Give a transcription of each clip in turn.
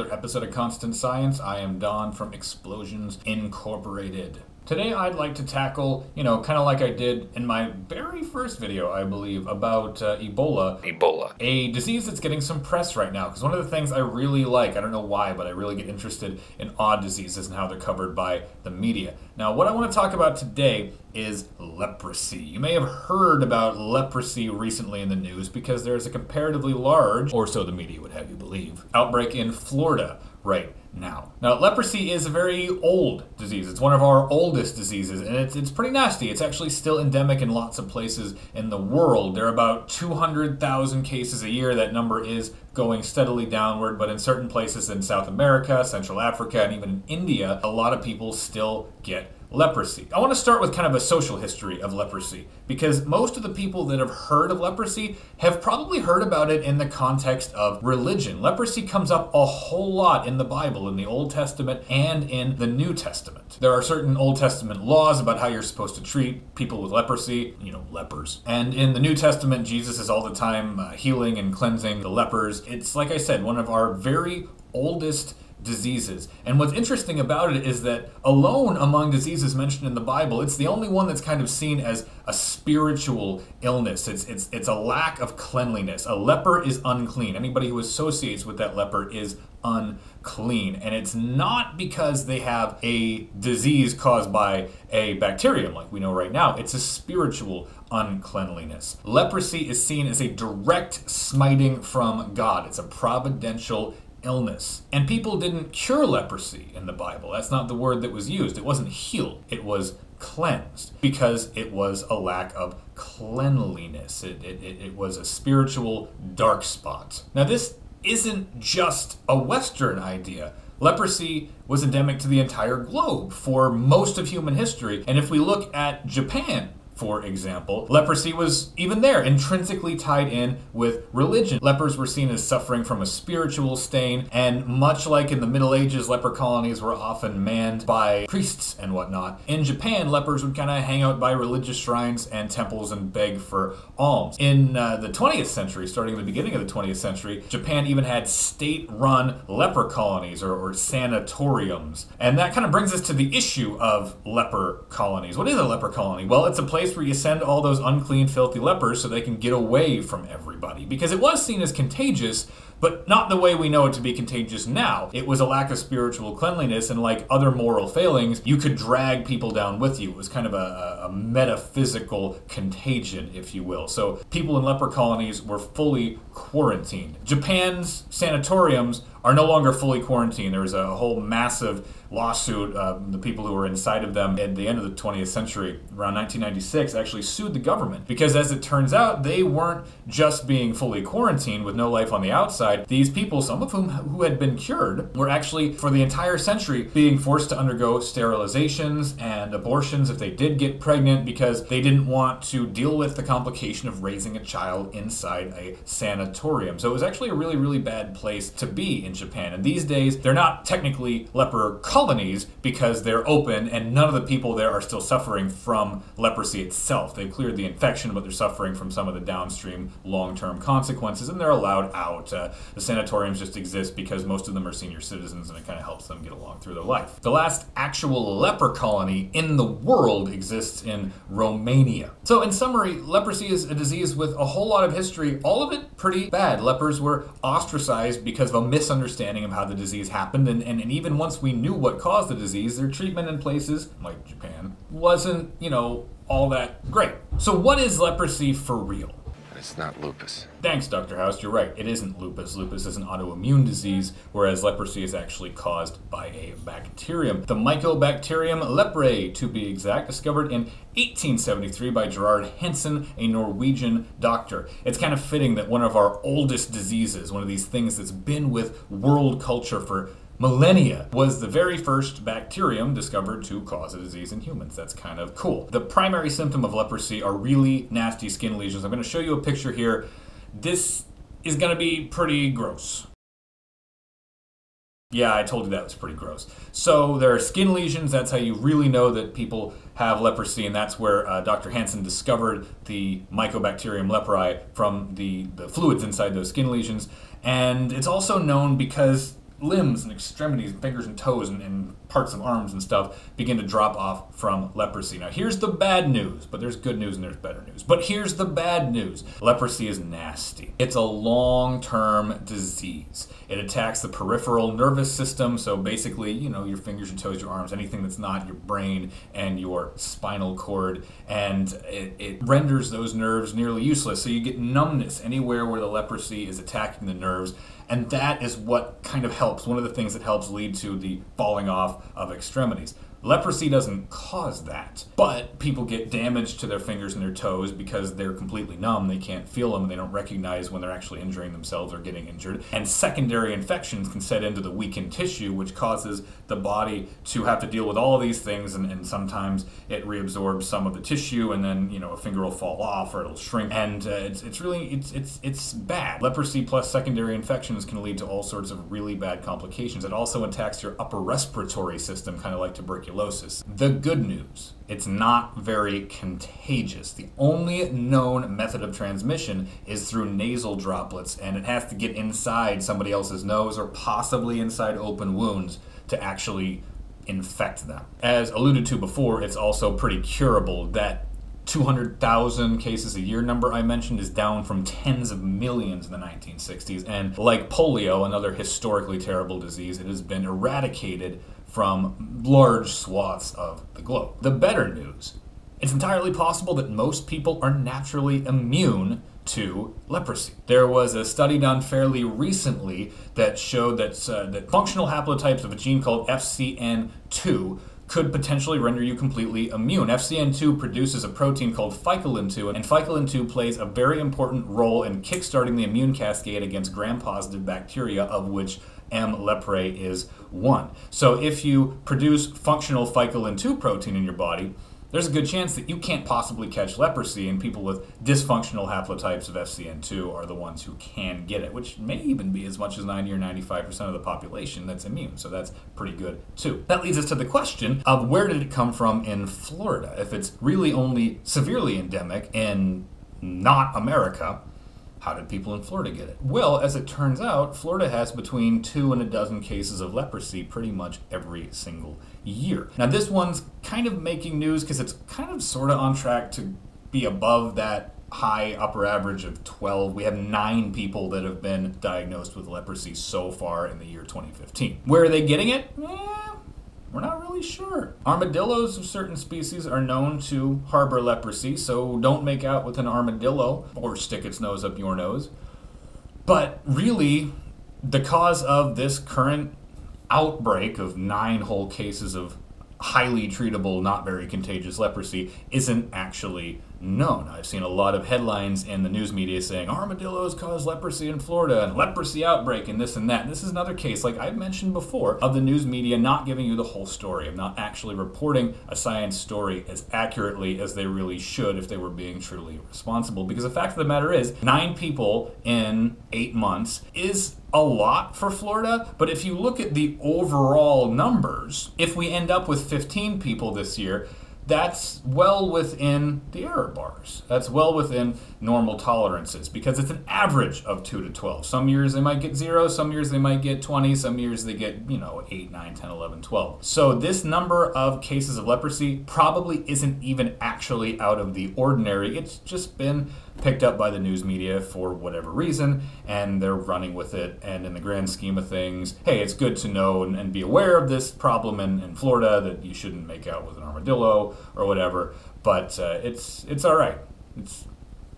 another episode of Constant Science. I am Don from Explosions Incorporated. Today I'd like to tackle, kind of like I did in my very first video, I believe, about Ebola. A disease that's getting some press right now, because one of the things I really like, I don't know why, but I really get interested in odd diseases and how they're covered by the media. Now, what I want to talk about today is leprosy. You may have heard about leprosy recently in the news because there's a comparatively large, or so the media would have you believe, outbreak in Florida right now. Now, leprosy is a very old disease. It's one of our oldest diseases, and it's pretty nasty. It's actually still endemic in lots of places in the world. There are about 200,000 cases a year. That number is going steadily downward, but in certain places in South America, Central Africa, and even in India, a lot of people still get leprosy. I want to start with kind of a social history of leprosy, because most of the people that have heard of leprosy have probably heard about it in the context of religion. Leprosy comes up a whole lot in the Bible, in the Old Testament and in the New Testament. There are certain Old Testament laws about how you're supposed to treat people with leprosy, lepers. And in the New Testament, Jesus is all the time healing and cleansing the lepers. It's, like I said, one of our very oldest diseases. And what's interesting about it is that alone among diseases mentioned in the Bible, it's the only one that's kind of seen as a spiritual illness. It's a lack of cleanliness. A leper is unclean. Anybody who associates with that leper is unclean. And it's not because they have a disease caused by a bacterium like we know right now. It's a spiritual uncleanliness. Leprosy is seen as a direct smiting from God. It's a providential illness. And people didn't cure leprosy in the Bible. That's not the word that was used. It wasn't healed. It was cleansed, because it was a lack of cleanliness. It was a spiritual dark spot. Now, this isn't just a Western idea. Leprosy was endemic to the entire globe for most of human history. And if we look at Japan, for example, leprosy was even there, intrinsically tied in with religion. Lepers were seen as suffering from a spiritual stain, and much like in the Middle Ages, leper colonies were often manned by priests and whatnot. In Japan, lepers would kind of hang out by religious shrines and temples and beg for alms. In the 20th century, starting at the beginning of the 20th century, Japan even had state-run leper colonies or sanatoriums. And that kind of brings us to the issue of leper colonies. What is a leper colony? Well, it's a place where you send all those unclean, filthy lepers so they can get away from everybody. Because it was seen as contagious, but not the way we know it to be contagious now. It was a lack of spiritual cleanliness, and like other moral failings, you could drag people down with you. It was kind of a metaphysical contagion, if you will. So people in leper colonies were fully quarantined. Japan's sanatoriums are no longer fully quarantined. There was a whole massive lawsuit. The people who were inside of them at the end of the 20th century, around 1996, actually sued the government, because as it turns out, they weren't just being fully quarantined with no life on the outside. These people, some of whom who had been cured, were actually, for the entire century, being forced to undergo sterilizations and abortions if they did get pregnant, because they didn't want to deal with the complication of raising a child inside a sanatorium. So it was actually a really, really bad place to be in Japan. And these days, they're not technically leper colonies because they're open, and none of the people there are still suffering from leprosy itself. They've cleared the infection, but they're suffering from some of the downstream long-term consequences, and they're allowed out. The sanatoriums just exist because most of them are senior citizens, and it kind of helps them get along through their life. The last actual leper colony in the world exists in Romania. So in summary, leprosy is a disease with a whole lot of history, all of it pretty bad. Lepers were ostracized because of a misunderstanding of how the disease happened, and even once we knew what caused the disease, their treatment in places like Japan wasn't, all that great. So what is leprosy for real? It's not lupus. Thanks, Dr. House. You're right. It isn't lupus. Lupus is an autoimmune disease, whereas leprosy is actually caused by a bacterium. The Mycobacterium leprae, to be exact, discovered in 1873 by Gerard Hansen, a Norwegian doctor. It's kind of fitting that one of our oldest diseases, one of these things that's been with world culture for millennia, was the very first bacterium discovered to cause a disease in humans. That's kind of cool. The primary symptom of leprosy are really nasty skin lesions. I'm going to show you a picture here. This is going to be pretty gross. Yeah, I told you that was pretty gross. So there are skin lesions. That's how you really know that people have leprosy, and that's where Dr. Hansen discovered the Mycobacterium leprae from the fluids inside those skin lesions. And it's also known because limbs and extremities, fingers and toes and parts of arms and stuff begin to drop off from leprosy. Now here's the bad news, but there's good news and there's better news. But here's the bad news. Leprosy is nasty. It's a long-term disease. It attacks the peripheral nervous system, so basically, your fingers, your toes, your arms, anything that's not your brain and your spinal cord, and it renders those nerves nearly useless. So you get numbness anywhere where the leprosy is attacking the nerves, and that is what kind of helps. One of the things that helps lead to the falling off of extremities. Leprosy doesn't cause that, but people get damage to their fingers and their toes because they're completely numb. They can't feel them. They don't recognize when they're actually injuring themselves or getting injured. And secondary infections can set into the weakened tissue, which causes the body to have to deal with all of these things, and sometimes it reabsorbs some of the tissue, and then a finger will fall off or it'll shrink, and it's bad. Leprosy plus secondary infections can lead to all sorts of really bad complications. It also attacks your upper respiratory system, kind of like tuberculosis. The good news, it's not very contagious. The only known method of transmission is through nasal droplets, and it has to get inside somebody else's nose or possibly inside open wounds to actually infect them. As alluded to before, it's also pretty curable. That 200,000 cases a year number I mentioned is down from tens of millions in the 1960s, and like polio, another historically terrible disease, it has been eradicated from large swaths of the globe. The better news, it's entirely possible that most people are naturally immune to leprosy. There was a study done fairly recently that showed that functional haplotypes of a gene called FCN2 could potentially render you completely immune. FCN2 produces a protein called ficalin-2, and ficalin-2 plays a very important role in kickstarting the immune cascade against gram-positive bacteria, of which M. leprae is one. So if you produce functional ficalin-2 protein in your body, there's a good chance that you can't possibly catch leprosy, and people with dysfunctional haplotypes of FCN2 are the ones who can get it, which may even be as much as 90 or 95% of the population that's immune, so that's pretty good too. That leads us to the question of where did it come from in Florida? If it's really only severely endemic in not America, how did people in Florida get it? Well, as it turns out, Florida has between 2 and a dozen cases of leprosy pretty much every single year. Now this one's kind of making news because it's kind of sort of on track to be above that high upper average of 12. We have 9 people that have been diagnosed with leprosy so far in the year 2015. Where are they getting it? We're not really sure. Armadillos of certain species are known to harbor leprosy, so don't make out with an armadillo or stick its nose up your nose. But really, the cause of this current outbreak of 9 whole cases of highly treatable, not very contagious leprosy isn't actually known. I've seen a lot of headlines in the news media saying armadillos cause leprosy in Florida and leprosy outbreak and this and that. And this is another case, like I've mentioned before, of the news media not giving you the whole story, of not actually reporting a science story as accurately as they really should if they were being truly responsible. Because the fact of the matter is, 9 people in 8 months is a lot for Florida, but if you look at the overall numbers, if we end up with 15 people this year, that's well within the error bars. That's well within normal tolerances because it's an average of 2 to 12. Some years they might get 0, some years they might get 20, some years they get, 8, 9, 10, 11, 12. So this number of cases of leprosy probably isn't even actually out of the ordinary. It's just been picked up by the news media for whatever reason, and they're running with it. And in the grand scheme of things, hey, it's good to know and be aware of this problem in Florida, that you shouldn't make out with an armadillo or whatever, but it's all right.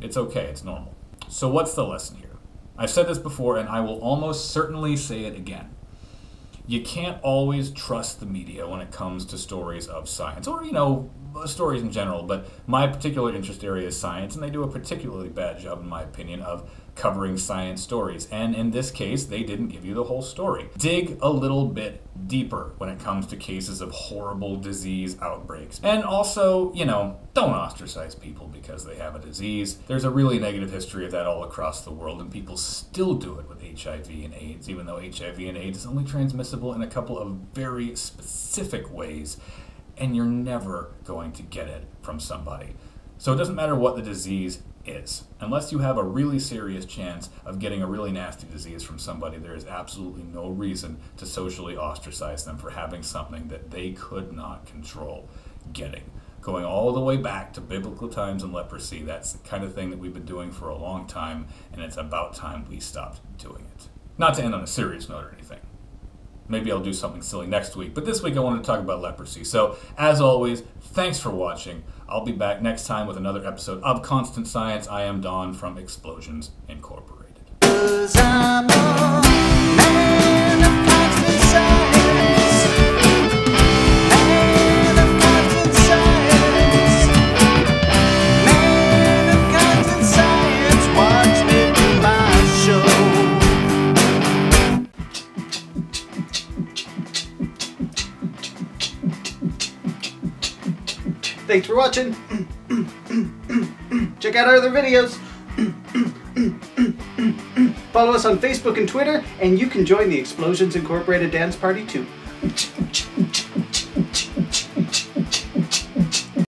It's okay. It's normal. So what's the lesson here? I've said this before, and I will almost certainly say it again. You can't always trust the media when it comes to stories of science, or, stories in general, but my particular interest area is science, and they do a particularly bad job, in my opinion, of covering science stories. And in this case, they didn't give you the whole story. Dig a little bit deeper when it comes to cases of horrible disease outbreaks. And also, don't ostracize people because they have a disease. There's a really negative history of that all across the world, and people still do it with HIV and AIDS, even though HIV and AIDS is only transmissible in a couple of very specific ways, and you're never going to get it from somebody So it doesn't matter what the disease is. Unless you have a really serious chance of getting a really nasty disease from somebody, there is absolutely no reason to socially ostracize them for having something that they could not control getting. Going all the way back to biblical times and leprosy, that's the kind of thing that we've been doing for a long time, and it's about time we stopped doing it. Not to end on a serious note or anything. Maybe I'll do something silly next week, but this week I wanted to talk about leprosy. So, as always, thanks for watching. I'll be back next time with another episode of Constant Science. I am Don from Explosions Incorporated. 'Cause I'm a man of constant science. Man of constant science. Man of constant science. Watch me do my show. Thanks for watching. Check out our other videos. Follow us on Facebook and Twitter, and you can join the Explosions Incorporated dance party too.